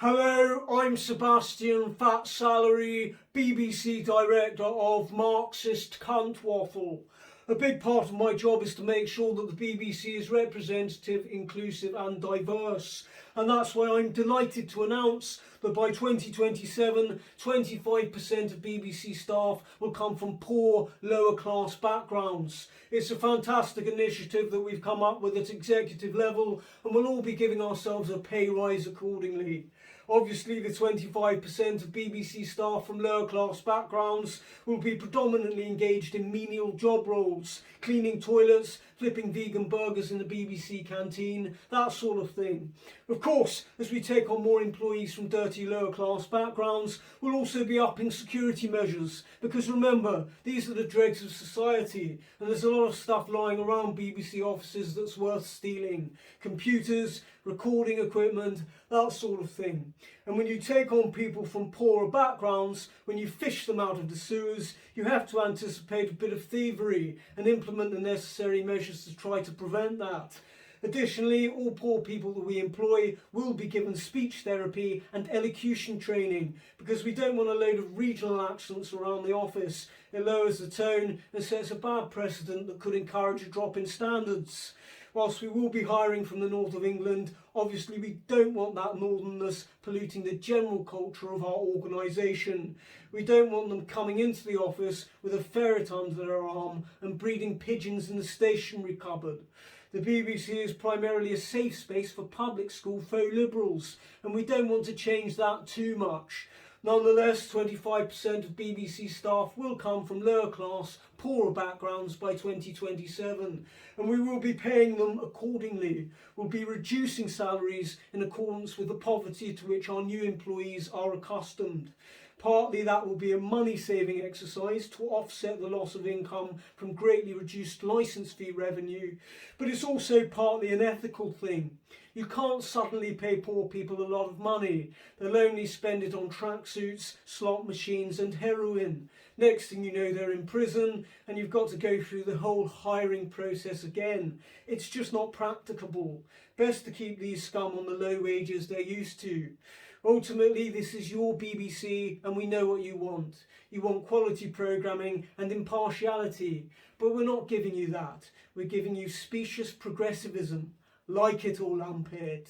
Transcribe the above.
Hello, I'm Sebastian Fat Salary, BBC Director of Marxist Cunt Waffle. A big part of my job is to make sure that the BBC is representative, inclusive and diverse. And that's why I'm delighted to announce that by 2027, 25% of BBC staff will come from poor, lower class backgrounds. It's a fantastic initiative that we've come up with at executive level, and we'll all be giving ourselves a pay rise accordingly. Obviously, the 25% of BBC staff from lower class backgrounds will be predominantly engaged in menial job roles, cleaning toilets, flipping vegan burgers in the BBC canteen, that sort of thing. Of course, as we take on more employees from dirty lower class backgrounds, we'll also be upping security measures, because remember, these are the dregs of society, and there's a lot of stuff lying around BBC offices that's worth stealing. Computers, recording equipment, that sort of thing. And when you take on people from poorer backgrounds, when you fish them out of the sewers, you have to anticipate a bit of thievery and implement the necessary measures to try to prevent that. Additionally, all poor people that we employ will be given speech therapy and elocution training, because we don't want a load of regional accents around the office. It lowers the tone and sets a bad precedent that could encourage a drop in standards. Whilst we will be hiring from the north of England, obviously we don't want that northernness polluting the general culture of our organisation. We don't want them coming into the office with a ferret under their arm and breeding pigeons in the stationery cupboard. The BBC is primarily a safe space for public school faux liberals, and we don't want to change that too much. Nonetheless, 25% of BBC staff will come from lower class, poorer backgrounds by 2027, and we will be paying them accordingly. We'll be reducing salaries in accordance with the poverty to which our new employees are accustomed. Partly that will be a money-saving exercise to offset the loss of income from greatly reduced licence fee revenue, but it's also partly an ethical thing. You can't suddenly pay poor people a lot of money. They'll only spend it on tracksuits, slot machines and heroin. Next thing you know, they're in prison and you've got to go through the whole hiring process again. It's just not practicable. Best to keep these scum on the low wages they're used to. Ultimately, this is your BBC and we know what you want. You want quality programming and impartiality, but we're not giving you that. We're giving you specious progressivism. Like it or lump it.